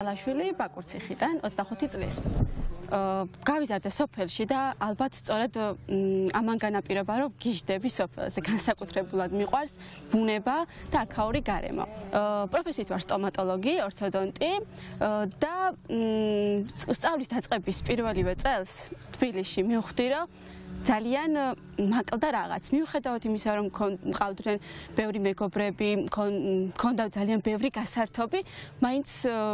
ბალაშვილი ბაკურციხიდან 25 წლის. გავიზარდე სოფელში და ალბათ სწორედ ამან განაპირობა, რომ გიждდები სოფელზე, განსაკუთრებულად მიყვარს ბუნება და აქაური გარემო. პროფესიით ვარ სტომატოლოგი, ორთოდონტი და სწავლის დაწყების პირველივე წელს თბილისში მივხვდი, რომ ძალიან მაკლდა რაღაც. მიუხედავად იმისა, რომ მყავდნენ ბევრი მეგობრები, მქონდა ძალიან ბევრი გასართობი, მაინც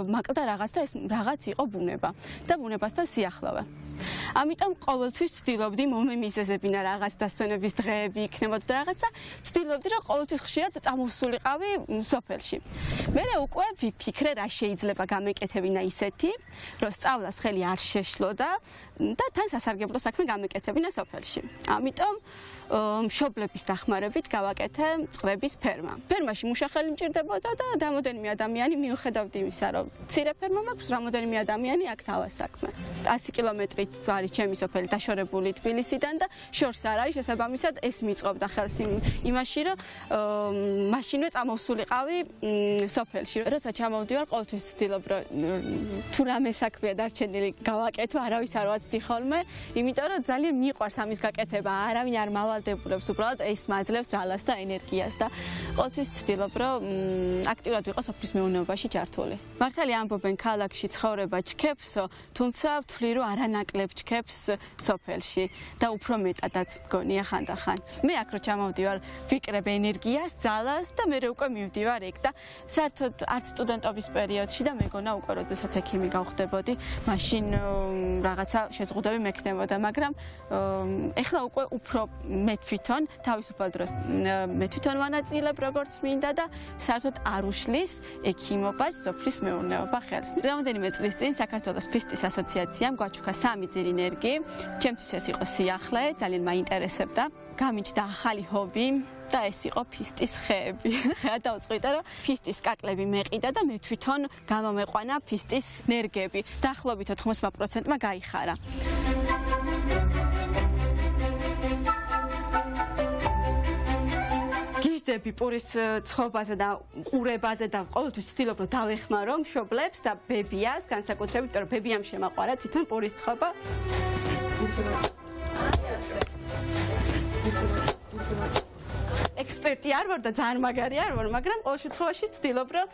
მაკლდა რაღაც და ეს რაღაც იყო ბუნება და ბუნებასთან სიახლოვე. ამიტომ ყოველთვის ვცდილობდი მომემიზეზებინა რაღაც დასვენების დღეები იქნებოდა და რაღაცა ვცდილობდი რომ ყოველთვის ხშირად წამოვსულიყავი სოფელში. მე უკვე ვიფიქრე რა შეიძლება გამეკეთებინა ისეთი, რომ სწავლას ხელი არ შეშლოდა და თან სასარგებლო საქმე გამეკეთებინა სოფელში. ამიტომ მშობლების დახმარებით გავაკეთე წყლების ფერმა. ფერმაში მუშახელი მჭირდებოდა და რამოდენიმე ადამიანი მიუხედავად იმისა, რომ მცირე ფერმა მაქვს, რამოდენიმე ადამიანი აქ თავას საქმე. 100 კილომეტრი არის ჩემი სოფელი დაშორებული თბილისიდან და შორს არ არის შესაბამისად ეს მიწყობდა ხელს იმაში, რომ მაშინვე წამოვსულიყავი სოფელში. როცა ჩამოვდივარ, ყოველთვის ვცდილობ, რომ თუ რამე საქმეა დარჩენილი გავაკეთო, არავის არ ვაცდი ხოლმე, იმიტომ რომ ძალიან მიყვარს ამის გაკეთება, არავინ არ მავალდებულებს, უბრალოდ ეს მაძლევს ძალას და ენერგიას და ყოველთვის ვცდილობ, რომ აქტიურად ვიყო სოფლის მეურნეობაში ჩართული. მართალია ამბობენ ქალაქში ცხოვრება ჩქეფსო, თუმცა ვთვლი, რომ არანაკლებ ჩქეფს სოფელში და უფრო მეტადაც მგონია ხანდახან. მე აქ რო ჩამოვდივარ, ვიკრებ ენერგიას, ძალას და მე უკვე მივდივარ ეგ და საერთოდ არც სტუდენტობის პერიოდში და მეგონა უკვე როდესაც ექიმი გავხდებოდი, მაშინ რაღაცა შეზღუდვები მექნებოდა, მაგრამ ეხლა უკვე უფრო მე თვითონ თავისუფალ დროს მე თვითონ ვანაწილებ როგორც მინდა და საერთოდ არ უშლის ექიმობას, სოფლის მეურნეობა ხელს. რამოდენიმე წლის წინ საქართველოს ფისტის ასოციაციამ გვაჩუქა 3 ძირინერგი. ჩემთვის ეს იყო სიახლე, ძალიან მაინტერესებდა. გამიჩნდა ახალი ჰობი და ეს იყო ფისტის ხეები. გადავწყვიტე, რომ ფისტის კაკლები მეყიდა და მე თვითონ გამომეყვანა ფისტის ნერგები. დაახლოებით 80%-მა გაიხარა. გიждდები პურის ცხობაზე და ყურებაზე და ყოველთვის ვცდილობ რომ დავეხმარო მშობლებს და ბებიას, განსაკუთრებით, რომ ბებიამ შემაყვარა თვითონ პურის ცხობა. ექსპერტი არ ვარ და ძალიან მაგარი არ ვარ, მაგრამ ყოველ შემთხვევაში ვცდილობ რომ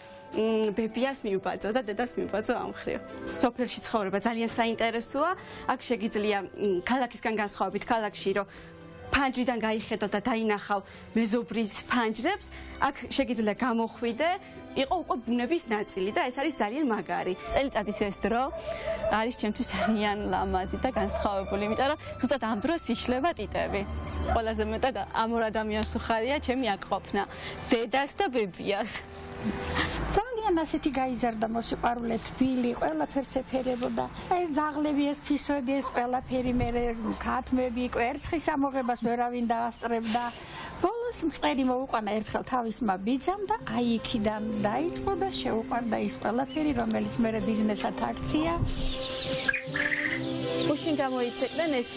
ბებიას მივბაძო და დედას მივბაძო ამ მხრივ. სოფელში ცხოვრება ძალიან საინტერესოა. აქ შეგიძლია ქალაქისგან განსხვავებით ქალაქში რომ ფანჯრიდან გაიხედო და დაინახავ მეზობრის ფანჯრებს, აქ შეგიძლია გამოხვიდე, იყო უკვე ბუნების ნაწილი და ეს არის ძალიან მაგარი. წელიწადის ეს დრო არის ჩემთვის ძალიან ლამაზი და განსხვავებული, იმიტომ რომ ზუსტად ამ დროს იშლება ტიტები. ყველაზე მეტად ამ ორ ადამიანს უხარია ჩემი აქ ყოფნა, დედას და ბებიას. ძალიან ასეთი გაიზარდა მოსიყვარულე თბილი, ყველაფერს ეფერებოდა. ეს ძაღლები, ეს ფისოები, ეს ყველაფერი მე ქათმები, კვერცხის ამოღებას ვერავინ დაასწრებდა. ბოლოს მწყერი მოუყვანა ერთხელ თავისმა ბიძამ და აი იქიდან დაიწყო და შეუყვარდა ის ყველაფერი, რომელიც მე ბიზნესად აქცია. გუშინ გამოიჩეკლენ ეს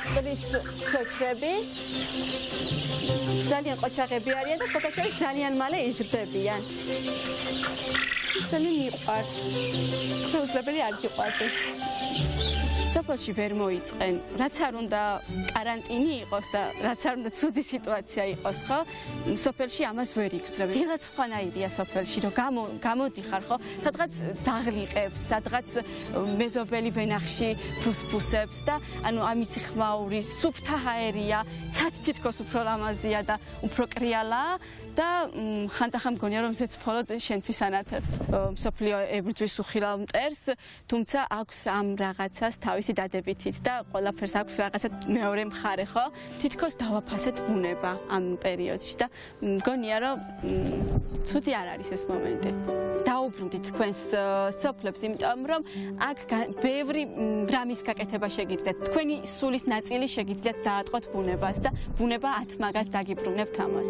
წყლის ჩოჩრები. ძალიან ყოჩაღები არიან და სხვათა შორის ძალიან მალე იზრდებიან. ძალიან მიყვარს. შეუძლებელი არ გიყვარდეს. სოფელში ვერ მოიწყენ, რაც არ უნდა каранტინი იყოს და რაც არ უნდა ცუდი სიტუაცია იყოს, ხო? სოფელში ამას ვერ იგრძნობ. დილაც სხვანაირია სოფელში, რომ გამოდიხარ, ხო? სადღაც ძაღლიყებს, სადღაც მეზობელი ვენახში ფუსფუსებს და ანუ ამისი ხმაური სუფთა ჰაერია, ცად თითქოს უფრო ლამაზია და უფრო კრიალაა და ხანდახან მგონია რომ ზეცფოლოდ შენთვის ანათებს. მსოფლიო ებრძვის უხილავ მტერს, თუმცა აქვს ამ რაღაცას თავისი დადებითიც და ყველაფერს აქვს რაღაცა მეორე მხარე, ხო? თითქოს დავაფასეთ ბუნება ამ პერიოდში და მგონია რომ ცუდი არ არის ეს მომენტი. დაუბრუნდით თქვენს სოფლებს, იმიტომ რომ აქ ბევრი რამის გაკეთება შეგიძლიათ. თქვენი სულის ნაწილი შეგიძლიათ დაატყოთ ბუნებას და ბუნება ათ მაგას დაგიბრუნებთ ამას.